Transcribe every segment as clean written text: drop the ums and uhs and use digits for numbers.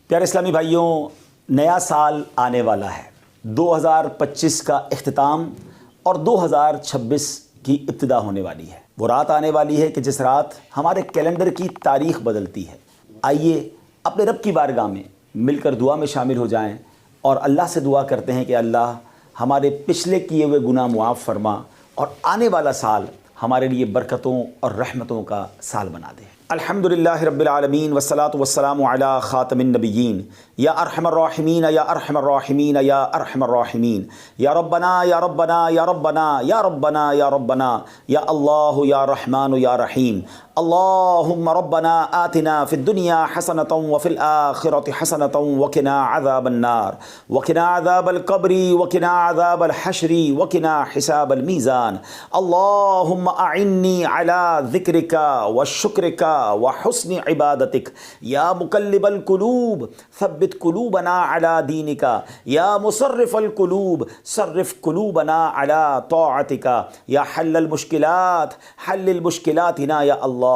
پیارے اسلامی بھائیوں، نیا سال آنے والا ہے۔ 2025 کا اختتام اور 2026 کی ابتدا ہونے والی ہے۔ وہ رات آنے والی ہے کہ جس رات ہمارے کیلنڈر کی تاریخ بدلتی ہے۔ آئیے اپنے رب کی بارگاہ میں مل کر دعا میں شامل ہو جائیں اور اللہ سے دعا کرتے ہیں کہ اللہ ہمارے پچھلے کیے ہوئے گناہ معاف فرما اور آنے والا سال ہمارے لیے برکتوں اور رحمتوں کا سال بنا دے۔ الحمدللہ رب العالمین والصلاة والسلام علی خاتم النبیین یا ارحم الراحمین یا ارحم الراحمین یا ارحم الراحمین یا ربنا یا ربنا یا ربنا یا ربنا یا ربنا یا اللہ یا رحمان یا رحیم اللہم ربنا آتنا فی الدنیا حسنة وفی الآخرة حسنة وقنا عذاب النار وقنا عذاب القبر وقنا عذاب الحشر وقنا حساب المیزان اللہم اعنی علی ذکرک وشکرک وحسن عبادتک یا مقلب القلوب ثبت قلوبنا علی دینک یا مصرف القلوب صرف قلوبنا علی طاعتک یا حل المشکلات حل المشکلاتنا یا اللہ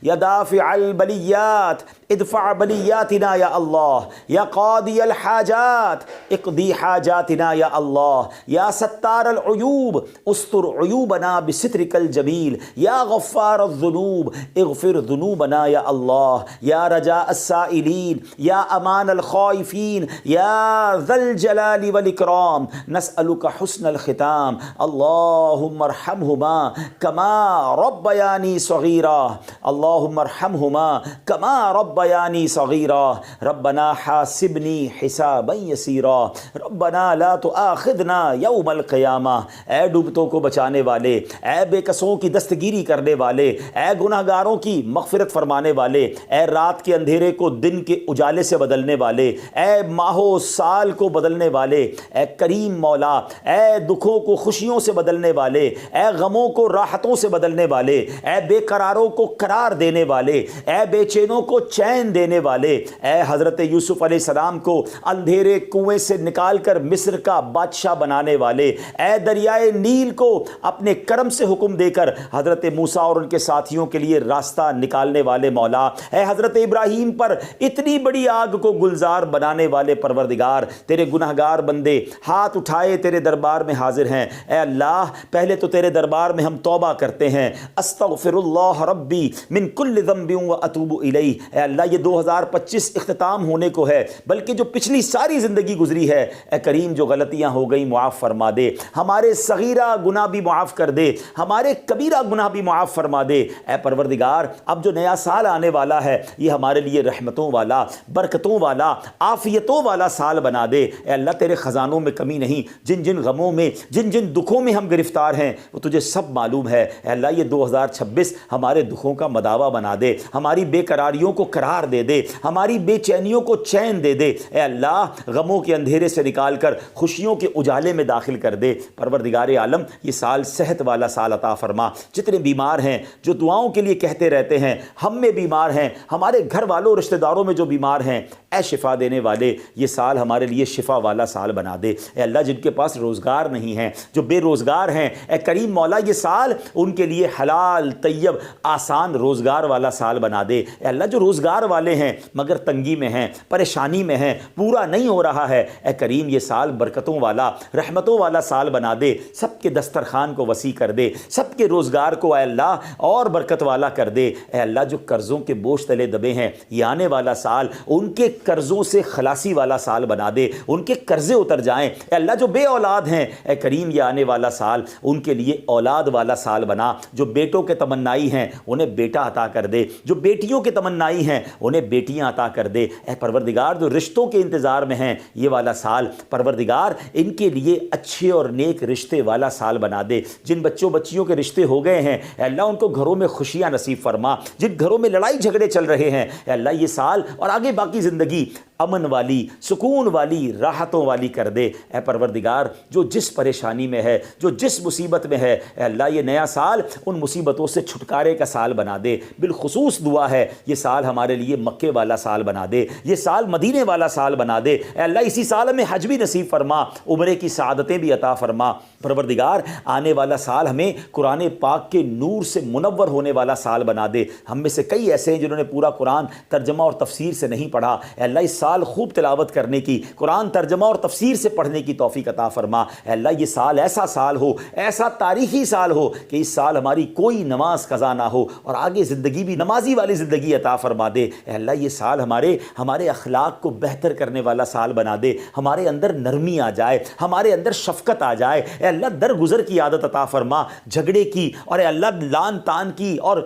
یا دافع البلیات ادفع بلیاتنا یا اللہ یا قاضی الحاجات اقضی حاجاتنا یا اللہ یا ستار العیوب استر عیوبنا بسترک الجمیل یا غفار الذنوب اغفر ذنوبنا یا اللہ یا رجاء السائلین یا امان الخائفین یا ذا الجلال والاکرام نسألک حسن الختام اللہم ارحمہما کما ربیانی صغیرا اللہم ارحمہما کما ربیانی صغیرا ربنا حاسبنی حسابا یسیرا ربنا لا تؤاخذنا یوم القیامہ۔ اے ڈوبتوں کو بچانے والے، اے بے کسوں کی دستگیری کرنے والے، اے گناہگاروں کی مغفرت فرمانے والے، اے رات کے اندھیرے کو دن کے اجالے سے بدلنے والے، اے ماہ و سال کو بدلنے والے، اے کریم مولا، اے دکھوں کو خوشیوں سے بدلنے والے، اے غموں کو راحتوں سے بدلنے والے، اے بے قراروں کو قرار دینے والے، اے بے چینوں کو چین دینے والے، اے حضرت یوسف علیہ السلام کو اندھیرے کنویں سے نکال کر مصر کا بادشاہ بنانے والے، اے دریائے نیل کو اپنے کرم سے حکم دے کر حضرت موسیٰ اور ان کے ساتھیوں کے لیے راستہ نکالنے والے مولا، اے حضرت ابراہیم پر اتنی بڑی آگ کو گلزار بنانے والے پروردگار، تیرے گناہگار بندے ہاتھ اٹھائے تیرے دربار میں حاضر ہیں۔ اے اللہ پہلے تو تیرے دربار میں ہم توبہ کرتے ہیں، استغفر اللہ ربی من کل ذنب واتوب الیہ۔ اے اللہ یہ 2025 اختتام ہونے کو ہے، بلکہ جو پچھلی ساری زندگی گزری ہے اے کریم جو غلطیاں ہو گئی معاف فرما دے، ہمارے صغیرہ گناہ بھی معاف کر دے، ہمارے کبیرہ گناہ بھی معاف فرما دے۔ اے پروردگار اب جو نیا سال آنے والا ہے یہ ہمارے لیے رحمتوں والا، برکتوں والا، عافیتوں والا سال بنا دے۔ اے اللہ تیرے خزانوں میں کمی نہیں، جن جن غموں میں جن جن دکھوں میں ہم گرفتار ہیں وہ تجھے سب معلوم ہے۔ اے اللہ یہ 2026 ہمارے دکھوں کا مداوا بنا دے، ہماری بے قراریوں کو قرار دے دے، ہماری بے چینیوں کو چین دے دے۔ اے اللہ غموں کے اندھیرے سے نکال کر خوشیوں کے اجالے میں داخل کر دے۔ پروردگار عالم یہ سال صحت والا سال عطا فرما۔ جتنے بیمار ہیں جو دعاؤں کے لیے کہتے رہتے ہیں، ہم میں بیمار ہیں، ہمارے گھر والوں رشتہ داروں میں جو بیمار ہیں، اے شفا دینے والے یہ سال ہمارے لیے شفا والا سال بنا دے۔ اے اللہ جن کے پاس روزگار نہیں ہیں، جو بے روزگار ہیں، اے کریم مولا یہ سال ان کے لیے حلال طیب آسان روزگار والا سال بنا دے۔ اے اللہ جو روزگار والے ہیں مگر تنگی میں ہیں، پریشانی میں ہیں، پورا نہیں ہو رہا ہے، اے کریم یہ سال برکتوں والا، رحمتوں والا سال بنا دے۔ سب کے دسترخوان کو وسیع کر دے، سب کے روزگار کو اے اللہ اور برکت والا کر دے۔ اے اللہ جو قرضوں کے بوجھ تلے دبے ہیں یہ آنے والا سال ان کے قرضوں سے خلاصی والا سال بنا دے، ان کے قرضے اتر جائیں۔ اے اللہ جو بے اولاد ہیں اے کریم یہ آنے والا سال ان کے لیے اولاد والا سال بنا۔ جو بیٹوں کے تمنائی ہیں انہیں بیٹا عطا کر دے، جو بیٹیوں کے تمنائی ہیں انہیں بیٹیاں عطا کر دے۔ اے پروردگار جو رشتوں کے انتظار میں ہیں یہ والا سال پروردگار ان کے لیے اچھے اور نیک رشتے والا سال بنا دے۔ جن بچوں بچیوں کے رشتے ہو گئے ہیں اے اللہ ان کو گھروں میں خوشیاں نصیب فرما، جن گھروں میں لڑائی جھگڑے چل رہے ہیں اے اللہ یہ سال اور آگے باقی زندگی امن والی، سکون والی، راحتوں والی کر دے۔ اے پروردگار جو جس پریشانی میں ہے، جو جس مصیبت میں ہے اے اللہ یہ نیا سال ان مصیبتوں سے چھٹکارے کا سال بنا دے۔ بالخصوص دعا ہے یہ سال ہمارے ہمارے لیے مکے والا سال بنا دے، یہ سال مدینے والا سال بنا دے۔ اے اللہ اسی سال ہمیں حج بھی نصیب فرما، عمرے کی سعادتیں بھی عطا فرما۔ پروردگار آنے والا سال ہمیں قرآن پاک کے نور سے منور ہونے والا سال بنا دے۔ ہم میں سے کئی ایسے ہیں جنہوں نے پورا قرآن ترجمہ اور تفسیر سے نہیں پڑھا، اے اللہ اس سال خوب تلاوت کرنے کی، قرآن ترجمہ اور تفسیر سے پڑھنے کی توفیق عطا فرما۔ اے اللہ یہ سال ایسا سال ہو، ایسا تاریخی سال ہو کہ اس سال ہماری کوئی نماز قضا نہ ہو اور آگے زندگی بھی نمازی والی زندگی عطا فرما دے۔ اے اللہ یہ سال ہمارے اخلاق کو بہتر کرنے والا سال بنا دے، ہمارے اندر نرمی آ جائے، ہمارے اندر شفقت آ جائے۔ اے اللہ درگزر کی عادت عطا فرما، جھگڑے کی اور اے اللہ لان تان کی اور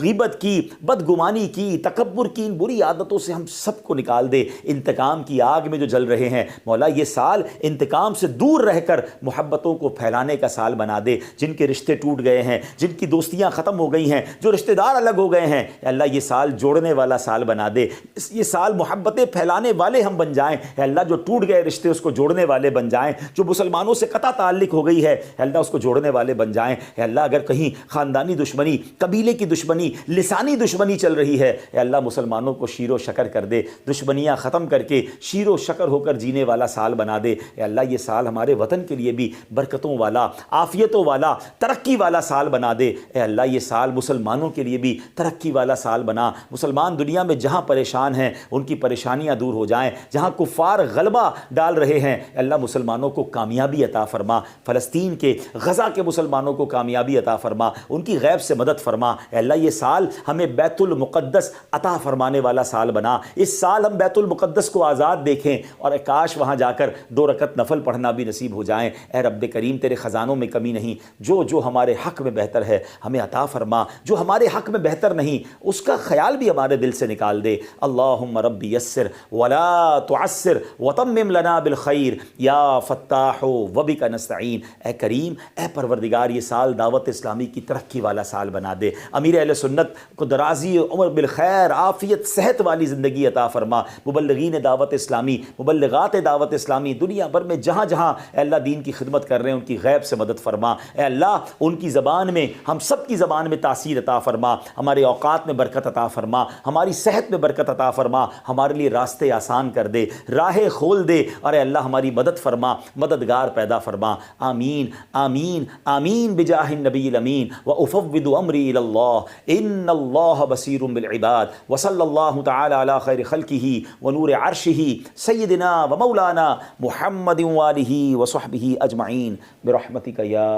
غیبت کی، بدگمانی کی، تکبر کی، ان بری عادتوں سے ہم سب کو نکال دے۔ انتقام کی آگ میں جو جل رہے ہیں مولا یہ سال انتقام سے دور رہ کر محبتوں کو پھیلانے کا سال بنا دے۔ جن کے رشتے ٹوٹ گئے ہیں، جن کی دوستیاں ختم ہو گئی ہیں، جو رشتہ دار الگ ہو گئے ہیں، اے اللہ یہ سال جوڑنے والا سال بنا دے، یہ سال محبتیں پھیلانے والے ہم بن جائیں۔ اے اللہ جو ٹوٹ گئے رشتے اس کو جوڑنے والے بن جائیں، جو مسلمانوں سے قطع تعلق ہو گئی ہے اے اللہ اس کو جوڑنے والے بن جائیں۔ اے اللہ اگر کہیں خاندانی دشمنی، قبیلے کی دشمنی، لسانی دشمنی چل رہی ہے اے اللہ مسلمانوں کو شیر و شکر کر دے، دشمنیاں ختم کر کے شیر و شکر ہو کر جینے والا سال بنا دے۔ اے اللہ یہ سال ہمارے وطن کے لیے بھی برکتوں والا، عافیتوں والا، ترقی والا سال بنا دے۔ اے اللہ یہ سال مسلمانوں کے لیے بھی ترقی والا سال بنا، مسلمان دنیا میں جہاں پریشان ہیں ان کی پریشانیاں دور ہو جائیں، جہاں کفار غلبہ ڈال رہے ہیں اے اللہ مسلمانوں کو کامیابی عطا فرما، فلسطین کے، غزہ کے مسلمانوں کو کامیابی عطا فرما، ان کی غیب سے مدد فرما۔ اے اللہ یہ سال ہمیں بیت المقدس عطا فرمانے والا سال بنا، اس سال ہم بیت المقدس کو آزاد دیکھیں اور کاش وہاں جا کر 2 رکعت نفل پڑھنا بھی نصیب ہو جائیں۔ اے رب کریم تیرے خزانوں میں کمی نہیں، جو ہمارے حق میں بہتر ہے ہمیں عطا فرما، جو ہمارے حق میں بہتر نہیں اس کا خیال بھی ہمارے دل سے نکال دے۔ اللہم ربی یسر ولا تعسر وتمم لنا بالخیر یا فتاح وبک نستعین۔ اے کریم، اے پروردگار یہ سال دعوت اسلامی کی ترقی والا سال بنا دے، امیر اہل سنت کو درازی عمر بالخیر، عافیت، صحت والی زندگی عطا فرما، مبلغین دعوت اسلامی، مبلغات دعوت اسلامی دنیا بھر میں جہاں جہاں اے اللہ دین کی خدمت کر رہے ہیں ان کی غیب سے مدد فرما۔ اے اللہ ان کی زبان میں، ہم سب کی زبان میں تاثیر عطا فرما، ہمارے اوقات میں برکت عطا فرما، ہماری صحت میں برکت عطا فرما، ہمارے لیے راستے آسان کر دے، راہیں کھول دے اور اے اللہ ہماری مدد فرما، مددگار پیدا فرما۔ آمین آمین آمین بجاہ النبی الامین وافوض امری الی اللہ ان اللہ بصیر بالعباد وصلی اللہ تعالی علی خیر خلقہ ونور عرشہ سیدنا ومولانا محمد وآلہ وصحبہ اجمعین برحمتک یا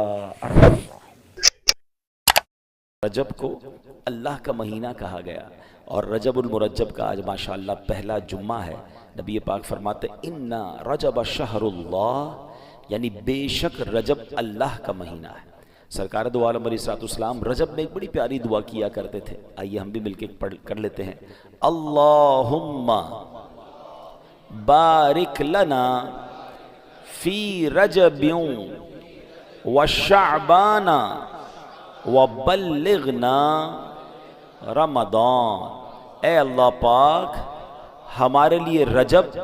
ارحم الراحمین۔ رجب کو اللہ کا مہینہ کہا گیا اور رجب المرجب کا آج ماشاءاللہ پہلا جمعہ ہے۔ نبی پاک فرماتے ان رجب شہر اللہ، یعنی بے شک رجب اللہ کا مہینہ ہے۔ سرکار دو عالم علیہ الصلوۃ والسلام رجب میں ایک بڑی پیاری دعا کیا کرتے تھے، آئیے ہم بھی مل کے کر لیتے ہیں۔ اللہم بارک لنا فی رجب وشعبان وبلغنا رمضان۔ اے اللہ پاک ہمارے لیے رجب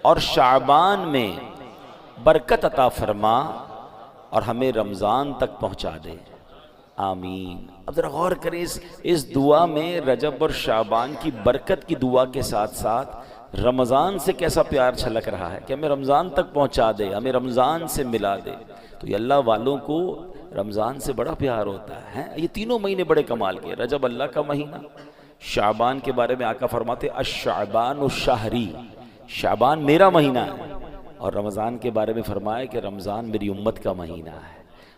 اور شعبان میں برکت عطا فرما اور ہمیں رمضان تک پہنچا دے، آمین۔ اب ذرا غور کریں اس دعا میں رجب اور شعبان کی برکت کی دعا کے ساتھ ساتھ رمضان سے کیسا پیار چھلک رہا ہے کہ ہمیں رمضان تک پہنچا دے، ہمیں رمضان سے ملا دے۔ تو یہ اللہ والوں کو رمضان سے بڑا پیار ہوتا ہے۔ یہ تینوں مہینے بڑے کمال کے، رجب اللہ کا مہینہ، شعبان کے بارے میں آقا فرماتے الشعبان الشہری، شعبان میرا مہینہ ہے، اور رمضان کے بارے میں فرمایا کہ رمضان میری امت کا مہینہ ہے۔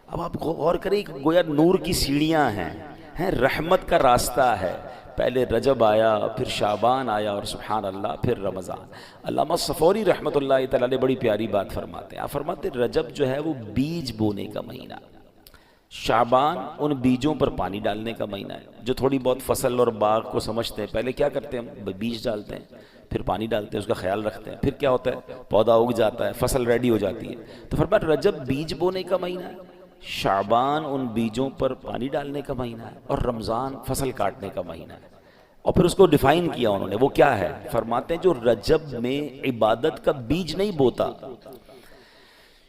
اب آپ غور کریں کہ گویا نور کی سیڑھیاں ہیں، رحمت کا راستہ ہے، پہلے رجب آیا، پھر شعبان آیا اور سبحان اللہ پھر رمضان۔ علامہ صفوری رحمۃ اللہ تعالی بڑی پیاری بات فرماتے ہیں، آپ فرماتے ہیں رجب جو ہے وہ بیج بونے کا مہینہ، شعبان ان بیجوں پر پانی ڈالنے کا مہینہ ہے۔ جو تھوڑی بہت فصل اور باغ کو سمجھتے ہیں پہلے کیا کرتے ہیں، ہم بیج ڈالتے ہیں، پھر پانی ڈالتے ہیں، اس کا خیال رکھتے ہیں، پھر کیا ہوتا ہے پودا اگ جاتا ہے، فصل ریڈی ہو جاتی ہے۔ تو فرمایا رجب بیج بونے کا مہینہ ہے، شعبان ان بیجوں پر پانی ڈالنے کا مہینہ ہے، اور رمضان فصل کاٹنے کا مہینہ ہے۔ اور پھر اس کو ڈیفائن کیا انہوں نے، وہ کیا ہے، فرماتے ہیں جو رجب میں عبادت کا بیج نہیں بوتا،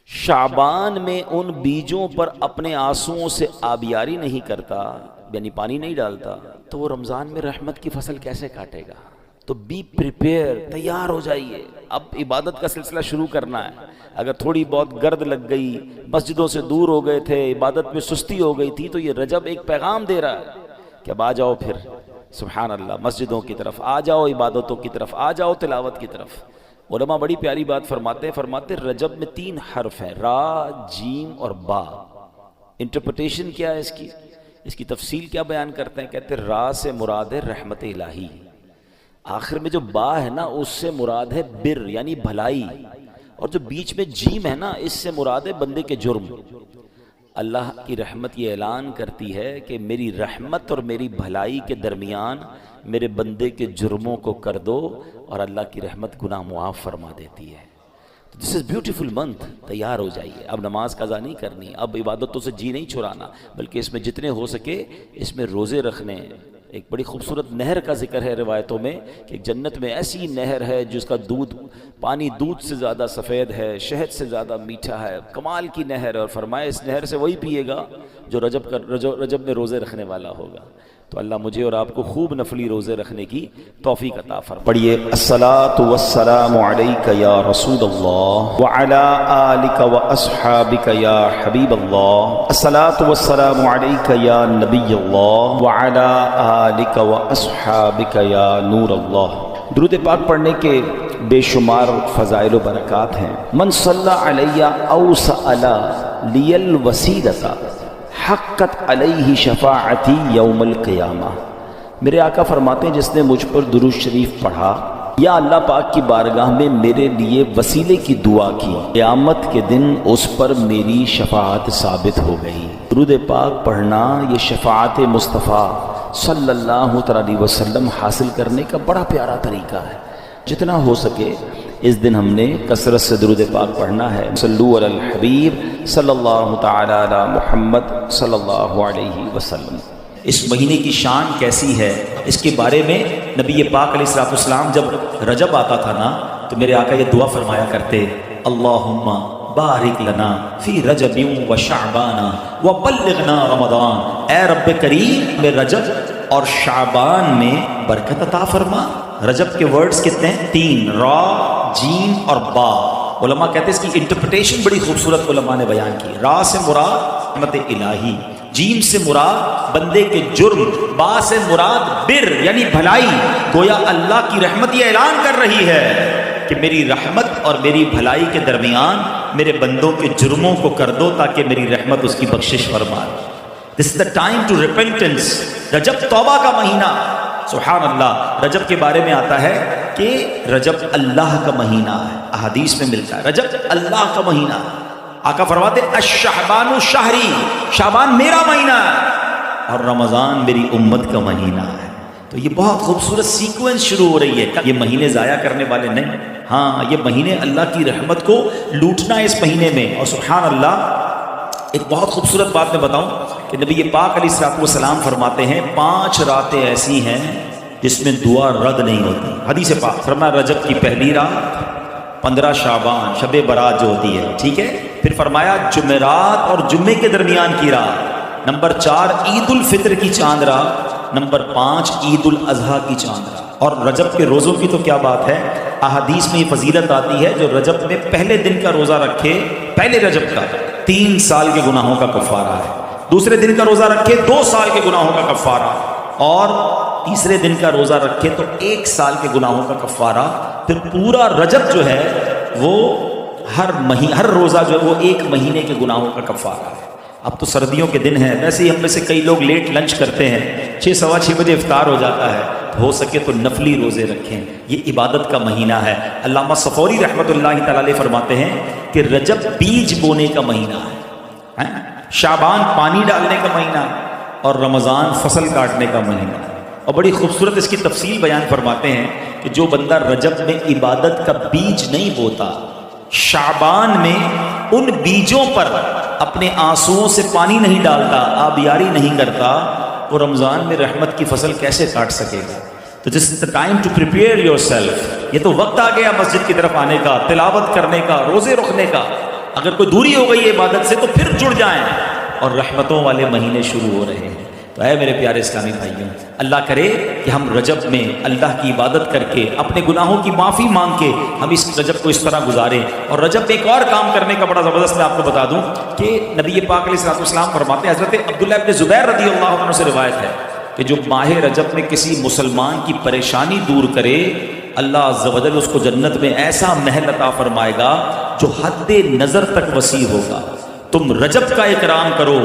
شعبان میں ان بیجوں پر اپنے آنسوؤں سے آبیاری نہیں کرتا، یعنی پانی نہیں ڈالتا تو وہ رمضان میں رحمت کی فصل کیسے کاٹے گا؟ تو بی پریپیئر، تیار ہو جائیے، اب عبادت کا سلسلہ شروع کرنا ہے۔ اگر تھوڑی بہت گرد لگ گئی، مسجدوں سے دور ہو گئے تھے، عبادت میں سستی ہو گئی تھی، تو یہ رجب ایک پیغام دے رہا ہے کہ اب آ جاؤ، پھر سبحان اللہ مسجدوں کی طرف آ جاؤ، عبادتوں کی طرف آ جاؤ، تلاوت کی طرف۔ علماء بڑی پیاری بات فرماتے رجب میں 3 حرف ہیں، را، جیم اور با۔ انٹرپریٹیشن کیا ہے اس کی تفصیل کیا بیان کرتے ہیں؟ کہتے ہیں را سے مراد ہے رحمت الہی، آخر میں جو با ہے نا اس سے مراد ہے بر یعنی بھلائی، اور جو بیچ میں جیم ہے نا اس سے مراد ہے بندے کے جرم۔ اللہ کی رحمت یہ اعلان کرتی ہے کہ میری رحمت اور میری بھلائی کے درمیان میرے بندے کے جرموں کو کر دو، اور اللہ کی رحمت گناہ معاف فرما دیتی ہے۔ دس از بیوٹیفل منتھ، تیار ہو جائیے، اب نماز قضا نہیں کرنی، اب عبادتوں سے جی نہیں چھڑانا، بلکہ اس میں جتنے ہو سکے اس میں روزے رکھنے۔ ایک بڑی خوبصورت نہر کا ذکر ہے روایتوں میں کہ جنت میں ایسی نہر ہے جس کا پانی دودھ سے زیادہ سفید ہے، شہد سے زیادہ میٹھا ہے، کمال کی نہر ہے، اور فرمایا اس نہر سے وہی پیے گا جو رجب میں روزے رکھنے والا ہوگا۔ تو اللہ مجھے اور آپ کو خوب نفلی روزے رکھنے کی توفیق عطا فرمائے۔ پڑھیے الصلاۃ والسلام علیک یا رسول اللہ وعلی آلک واصحابک یا حبیب اللہ، الصلاۃ والسلام علیک یا نبی اللہ وعلی آلک واصحابک یا نور اللہ۔ درود پاک پڑھنے کے بے شمار فضائل و برکات ہیں۔ من صلی علی او سأل لی الوسیلۃ حقت علیہ شفاعتی یوم القیامہ۔ میرے آقا فرماتے ہیں جس نے مجھ پر درود شریف پڑھا یا اللہ پاک کی بارگاہ میں میرے لیے وسیلے کی دعا کی، قیامت کے دن اس پر میری شفاعت ثابت ہو گئی۔ درود پاک پڑھنا یہ شفاعت مصطفیٰ صلی اللہ علیہ وسلم حاصل کرنے کا بڑا پیارا طریقہ ہے۔ جتنا ہو سکے اس دن ہم نے کثرت سے درود پاک پڑھنا ہے۔ صلو علی الحبیب صلی اللہ تعالی علی محمد صلی اللہ علیہ وسلم۔ اس مہینے کی شان کیسی ہے اس کے بارے میں نبی پاک علیہ السلام جب رجب آتا تھا نا تو میرے آقا یہ دعا فرمایا کرتے، اللہم بارک لنا فی رجب و شعبان و بلغنا رمضان۔ اے رب کریم میں رجب اور شعبان میں برکت عطا فرما۔ رجب کے ورڈز کتنے ہیں؟ 3، را، جیم اور با۔ علماء کہتے ہیں اس کی انٹرپریٹیشن بڑی خوبصورت علماء نے بیان کی۔ را سے مراد رحمت الہی، جیم سے مراد بندے کے جرم، با سے مراد بر یعنی بھلائی۔ گویا اللہ کی رحمت یہ اعلان کر رہی ہے کہ میری رحمت اور میری بھلائی کے درمیان میرے بندوں کے جرموں کو کر دو تاکہ میری رحمت اس کی بخشش فرمائے۔ This is the time to repentance۔ رجب توبہ کا مہینہ، سبحان اللہ۔ رجب کے بارے میں آتا ہے کہ رجب اللہ کا مہینہ ہے، احادیث میں ملتا ہے رجب اللہ کا مہینہ ہے۔ آقا فرماتے الشعبان شہری، شعبان میرا مہینہ ہے اور رمضان میری امت کا مہینہ ہے۔ تو یہ بہت خوبصورت سیکوینس شروع ہو رہی ہے۔ یہ مہینے ضائع کرنے والے نہیں، ہاں یہ مہینے اللہ کی رحمت کو لوٹنا ہے اس مہینے میں۔ اور سبحان اللہ ایک بہت خوبصورت بات میں بتاؤں کہ نبی پاک علیہ السلام فرماتے ہیں 5 راتیں ایسی ہیں جس میں دعا رد نہیں ہوتی۔ حدیث پاک فرمایا رجب کی پہلی رات، 15 شعبان شب برات جو ہوتی ہے، ٹھیک ہے، پھر فرمایا جمعرات اور جمعے کے درمیان کی رات، نمبر 4 عید الفطر کی چاند رات، نمبر 5 عید الاضحیٰ کی چاند رات۔ اور رجب کے روزوں کی تو کیا بات ہے، احادیث میں یہ فضیلت آتی ہے جو رجب میں پہلے دن کا روزہ رکھے، پہلے رجب کا 3 سال کے گناہوں کا کفارہ ہے، دوسرے دن کا روزہ رکھے 2 سال کے گناہوں کا کفارہ، اور تیسرے دن کا روزہ رکھے تو 1 سال کے گناہوں کا کفارہ۔ پھر پورا رجب جو ہے وہ ہر روزہ جو ہے وہ 1 مہینے کے گناہوں کا کفارہ ہے۔ اب تو سردیوں کے دن ہیں، ویسے ہی ہم میں سے کئی لوگ لیٹ لنچ کرتے ہیں، 6 سوا 6 بجے افطار ہو جاتا ہے، ہو سکے تو نفلی روزے رکھیں، یہ عبادت کا مہینہ ہے۔ علامہ صفوری رحمۃ اللہ تعالی علیہ فرماتے ہیں کہ رجب بیج بونے کا مہینہ ہے، شعبان پانی ڈالنے کا مہینہ ہے، اور رمضان فصل کاٹنے کا مہینہ ہے۔ اور بڑی خوبصورت اس کی تفصیل بیان فرماتے ہیں کہ جو بندہ رجب میں عبادت کا بیج نہیں بوتا، شعبان میں ان بیجوں پر اپنے آنسوؤں سے پانی نہیں ڈالتا، آبیاری نہیں کرتا، وہ رمضان میں رحمت کی فصل کیسے کاٹ سکے گا؟ تو this is the time to prepare yourself. یہ تو وقت آ گیا مسجد کی طرف آنے کا، تلاوت کرنے کا، روزے رکھنے کا۔ اگر کوئی دوری ہو گئی ہے عبادت سے تو پھر جڑ جائیں، اور رحمتوں والے مہینے شروع ہو رہے ہیں۔ تو اے میرے پیارے اسلامی بھائیوں، اللہ کرے کہ ہم رجب میں اللہ کی عبادت کر کے اپنے گناہوں کی معافی مانگ کے ہم اس رجب کو اس طرح گزاریں۔ اور رجب میں ایک اور کام کرنے کا بڑا زبردست میں آپ کو بتا دوں کہ نبی پاک علیہ السلام فرماتے ہیں، حضرت عبداللہ ابن زبیر رضی اللہ عنہ سے روایت ہے کہ جو ماہ رجب میں کسی مسلمان کی پریشانی دور کرے، اللہ عز و جل اس کو جنت میں ایسا محل عطا فرمائے گا جو حد نظر تک وسیع ہوگا۔ تم رجب کا اکرام کرو،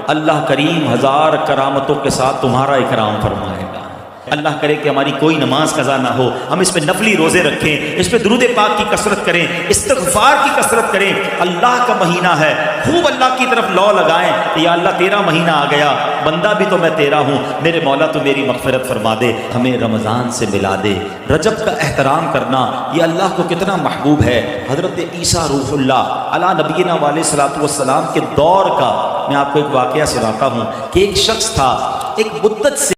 اللہ کریم ہزار کرامتوں کے ساتھ تمہارا اکرام فرمائے گا۔ اللہ کرے کہ ہماری کوئی نماز قضا نہ ہو، ہم اس میں نفلی روزے رکھیں، اس پہ درود پاک کی کثرت کریں، استغفار کی کثرت کریں۔ اللہ کا مہینہ ہے، خوب اللہ کی طرف لو لگائیں کہ یا اللہ تیرا مہینہ آ گیا، بندہ بھی تو میں تیرا ہوں، میرے مولا تو میری مغفرت فرما دے، ہمیں رمضان سے ملا دے۔ رجب کا احترام کرنا یہ اللہ کو کتنا محبوب ہے۔ حضرت عیسیٰ روح اللہ علی نبینا علیہ الصلوۃ والسلام کے دور کا میں آپ کو ایک واقعہ سناتا ہوں کہ ایک شخص تھا، ایک مدت سے